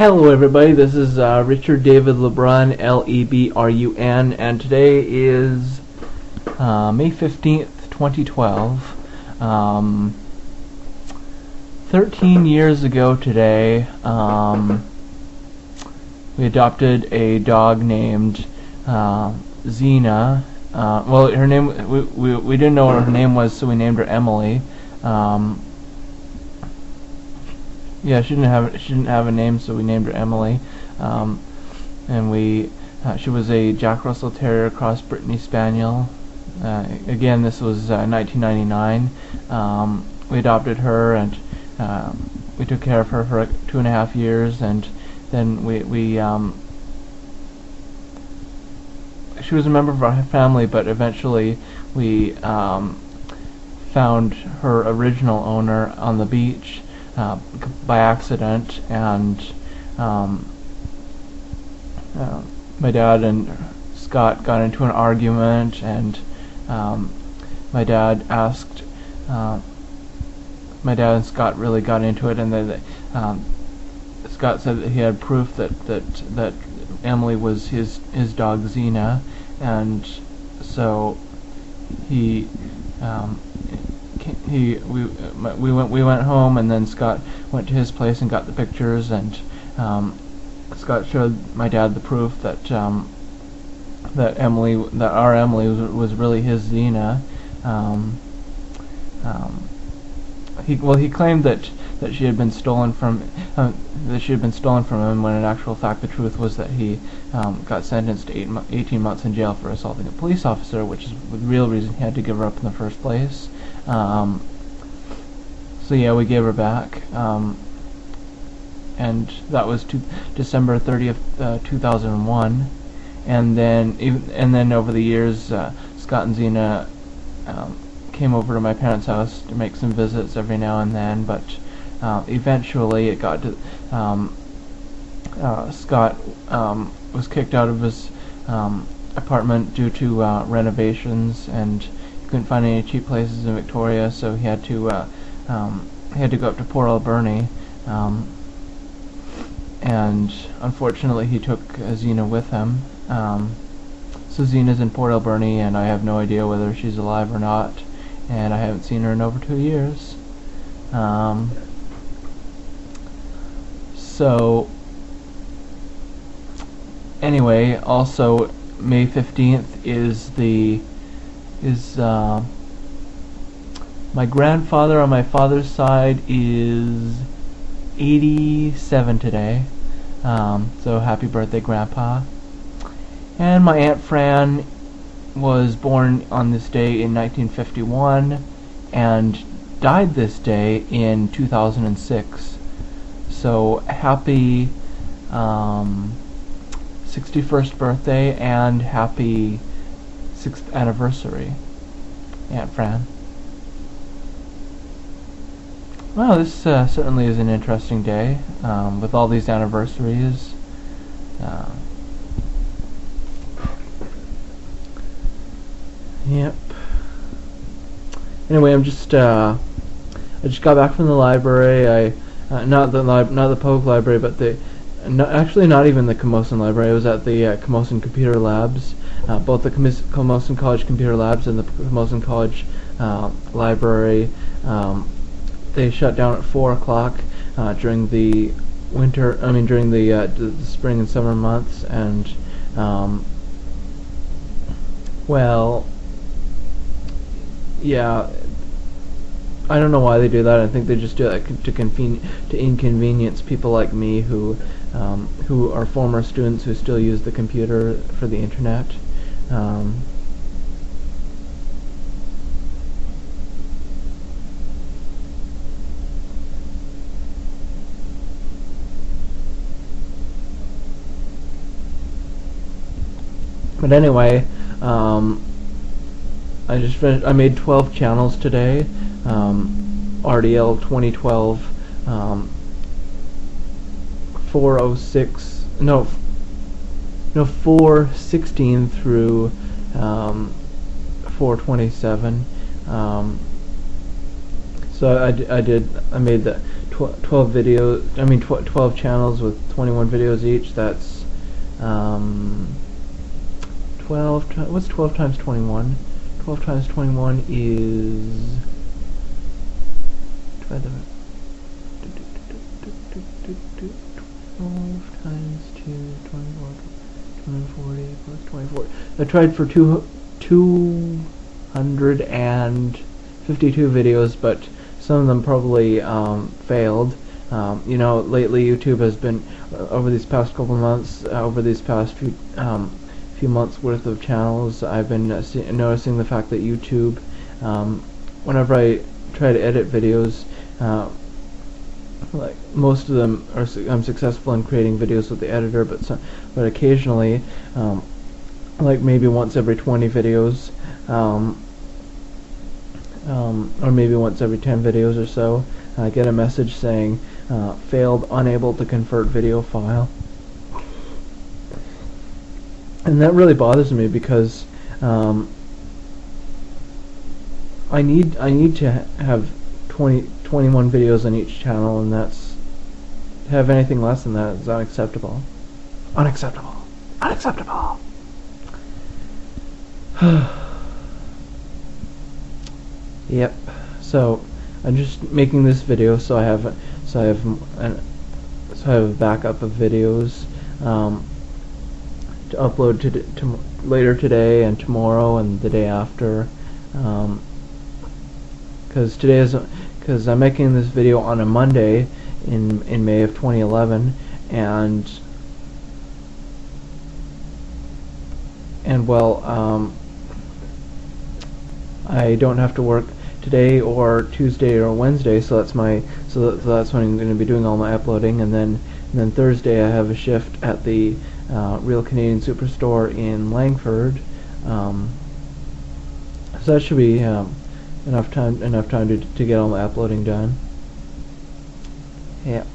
Hello everybody, this is Richard David Lebrun, Lebrun, and today is May 15th, 2012. 13 years ago today, we adopted a dog named Xena. Well, her name, we didn't know what her name was, so we named her Emily. Yeah, she didn't have a name, so we named her Emily. And she was a Jack Russell Terrier cross Brittany Spaniel. Again, this was 1999. We adopted her, and we took care of her for 2.5 years, and then she was a member of our family, but eventually we found her original owner on the beach by accident, and my dad and Scott got into an argument, and my dad and Scott really got into it, and then Scott said that he had proof that Emily was his dog Xena, and so we went home, and then Scott went to his place and got the pictures, and Scott showed my dad the proof that our Emily was really his Xena. He claimed that she had been stolen from him, when in actual fact the truth was that he got sentenced to 18 months in jail for assaulting a police officer, which is the real reason he had to give her up in the first place. So yeah, we gave her back, and that was December 30th, 2001. And then over the years, Scott and Xena came over to my parents' house to make some visits every now and then, but eventually it got to Scott was kicked out of his apartment due to renovations, and he couldn't find any cheap places in Victoria, so he had to go up to Port Alberni, and unfortunately he took Xena with him. So Xena's in Port Alberni, and I have no idea whether she's alive or not, and I haven't seen her in over 2 years. So anyway, also May 15th is my grandfather on my father's side is 87 today. So happy birthday, Grandpa. And my Aunt Fran was born on this day in 1951 and died this day in 2006. So happy 61st birthday and happy 6th anniversary, Aunt Fran. Well, this certainly is an interesting day, with all these anniversaries. Yep. Anyway, I just got back from the library. Not the public library, but actually not even the Camosun Library. I was at the Camosun Computer Labs, both the Camosun College Computer Labs and the Camosun College Library. They shut down at 4 o'clock during the spring and summer months, and well, yeah, I don't know why they do that. I think they just do that to inconvenience people like me who are former students who still use the computer for the internet. But anyway, I made 12 channels today. RDL 2012 416 through 427. So So I made the 12 videos. I mean 12 channels with 21 videos each. That's 12. What's 12 times 21? 12 times 21 is. 12 times 2, 24, 240 plus 24. I tried for 252 videos, but some of them probably failed. You know, lately YouTube has been, over these past couple months, over these past few months worth of channels, I've been noticing the fact that YouTube, whenever I try to edit videos, like most of them are, I'm successful in creating videos with the editor, but occasionally, like maybe once every 20 videos, or maybe once every 10 videos or so, I get a message saying failed, unable to convert video file. And that really bothers me because I need to have 21 videos on each channel, and that's, to have anything less than that is unacceptable. Unacceptable. Unacceptable. Yep. So I'm just making this video so I have a backup of videos to upload to later today and tomorrow and the day after. Because I'm making this video on a Monday in May of 2011, and well, I don't have to work today or Tuesday or Wednesday, so that's when I'm going to be doing all my uploading, and then Thursday I have a shift at the Real Canadian Superstore in Langford, so that should be enough time to get all my uploading done. Yep.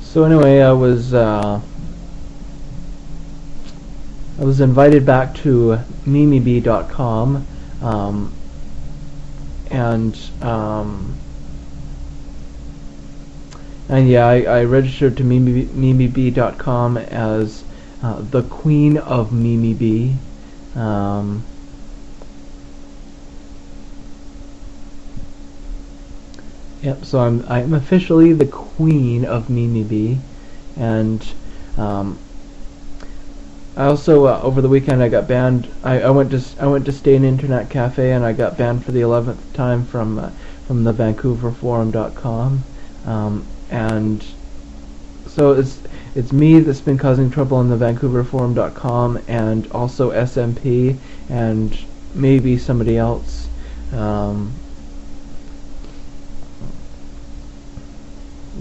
So anyway, I was invited back to MimiBee.com, and yeah, I registered to MimiBee.com as the Queen of MimiBee. Yep, so I'm officially the Queen of MimiBee, and I also over the weekend I got banned. I went to Stain Internet Cafe, and I got banned for the 11th time from the VancouverForum.com, and so it's me that's been causing trouble on the VancouverForum.com, and also SMP, and maybe somebody else.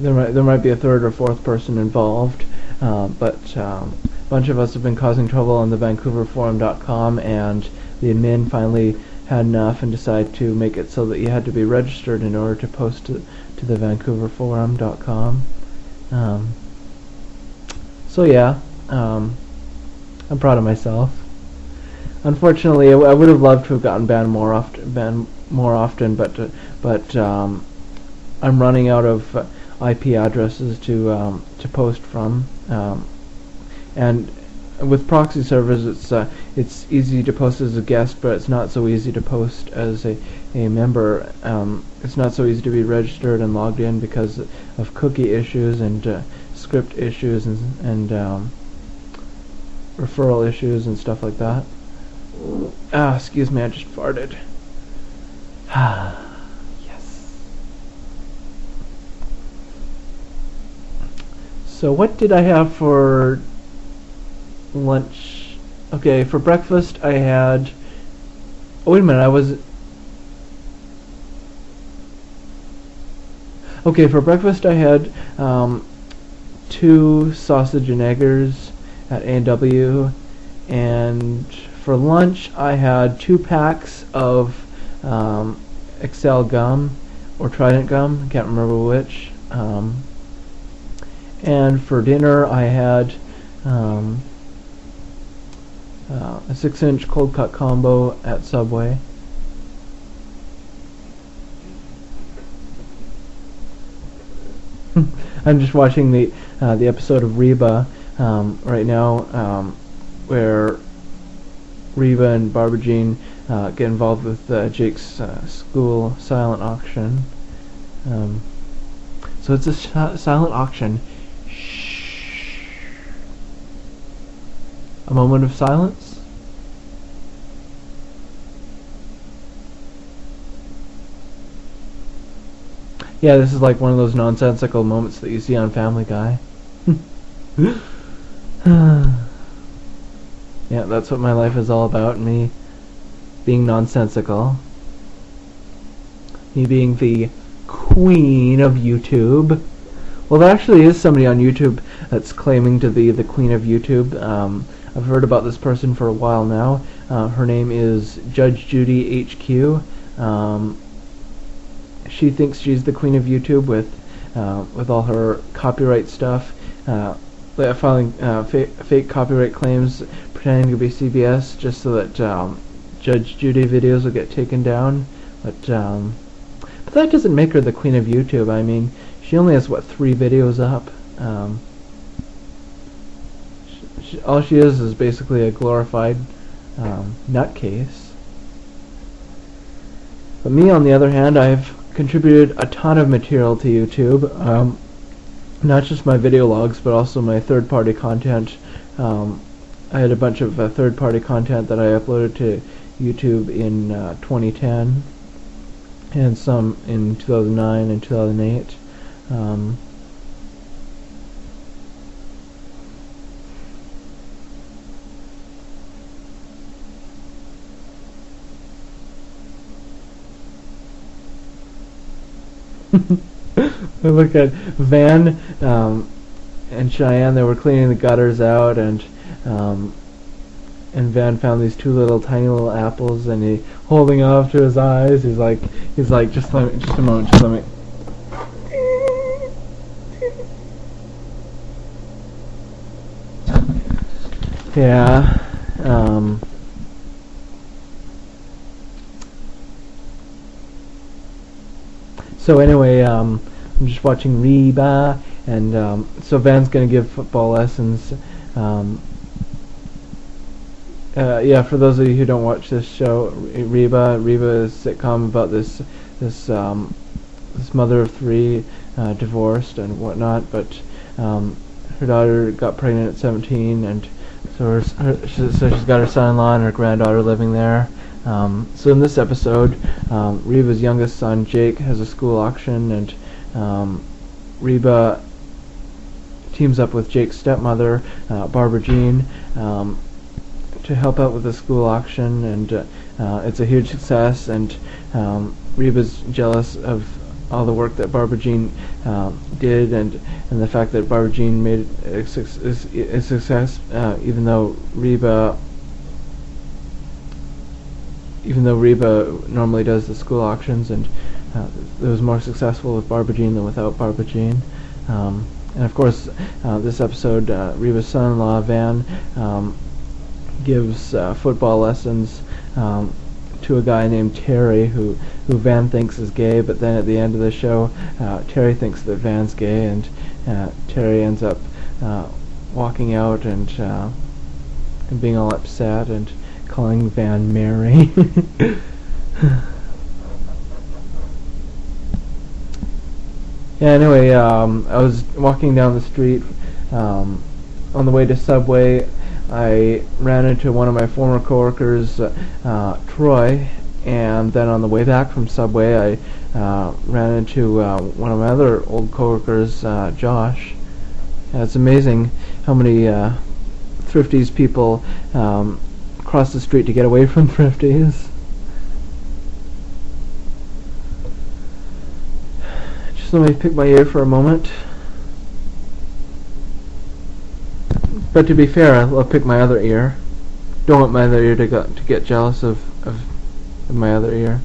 There might be a third or fourth person involved, but a bunch of us have been causing trouble on the VancouverForum.com, and the admin finally had enough and decided to make it so that you had to be registered in order to post to the VancouverForum.com. So yeah, I'm proud of myself. Unfortunately, I would have loved to have gotten banned more often, but I'm running out of IP addresses to post from, and with proxy servers, it's easy to post as a guest, but it's not so easy to post as a member. It's not so easy to be registered and logged in because of cookie issues and script issues and referral issues and stuff like that. Excuse me, I just farted. So what did I have for lunch? Okay, for breakfast I had... Oh, wait a minute, Okay, for breakfast I had 2 sausage and eggers at A&W, and for lunch I had 2 packs of Excel gum, or Trident gum, can't remember which. And for dinner I had a 6-inch cold cut combo at Subway. I'm just watching the episode of Reba right now, where Reba and Barbara Jean get involved with Jake's school silent auction. So it's a silent auction. Shh. A moment of silence. Yeah, this is like one of those nonsensical moments that you see on Family Guy. Yeah, that's what my life is all about, me being nonsensical. Me being the queen of YouTube. Well, there actually is somebody on YouTube that's claiming to be the queen of YouTube. I've heard about this person for a while now. Her name is Judge Judy HQ. She thinks she's the queen of YouTube with all her copyright stuff, filing fake copyright claims, pretending to be CBS just so that Judge Judy videos will get taken down. But that doesn't make her the queen of YouTube. I mean, she only has 3 videos up. All she is basically a glorified nutcase. But me, on the other hand, I've contributed a ton of material to YouTube. Not just my video logs, but also my third-party content. I had a bunch of third-party content that I uploaded to YouTube in 2010, and some in 2009 and 2008. Look at Van and Cheyenne. They were cleaning the gutters out, and Van found these 2 tiny little apples, and he holding up to his eyes. He's like, just a moment, just let me. Yeah. So anyway, I'm just watching Reba, and so Van's gonna give football lessons. Yeah, for those of you who don't watch this show, Reba is a sitcom about this mother of 3, divorced and whatnot, but her daughter got pregnant at 17, and so she's got her son-in-law and her granddaughter living there. So in this episode, Reba's youngest son, Jake, has a school auction, and Reba teams up with Jake's stepmother, Barbara Jean, to help out with the school auction, and it's a huge success, and Reba's jealous of all the work that Barbara Jean did, and the fact that Barbara Jean made a success, even though Reba normally does the school auctions, and it was more successful with Barbara Jean than without Barbara Jean. And of course, this episode, Reba's son-in-law, Van, gives football lessons to a guy named Terry, who Van thinks is gay, but then at the end of the show, Terry thinks that Van's gay, and Terry ends up walking out and being all upset and calling Van Mary. Yeah, anyway, I was walking down the street on the way to Subway. I ran into one of my former coworkers, Troy, and then on the way back from Subway, I ran into one of my other old coworkers, Josh. It's amazing how many Thrifties people cross the street to get away from Thrifties. Just let me pick my ear for a moment. But to be fair, I'll pick my other ear. Don't want my other ear to get jealous of my other ear.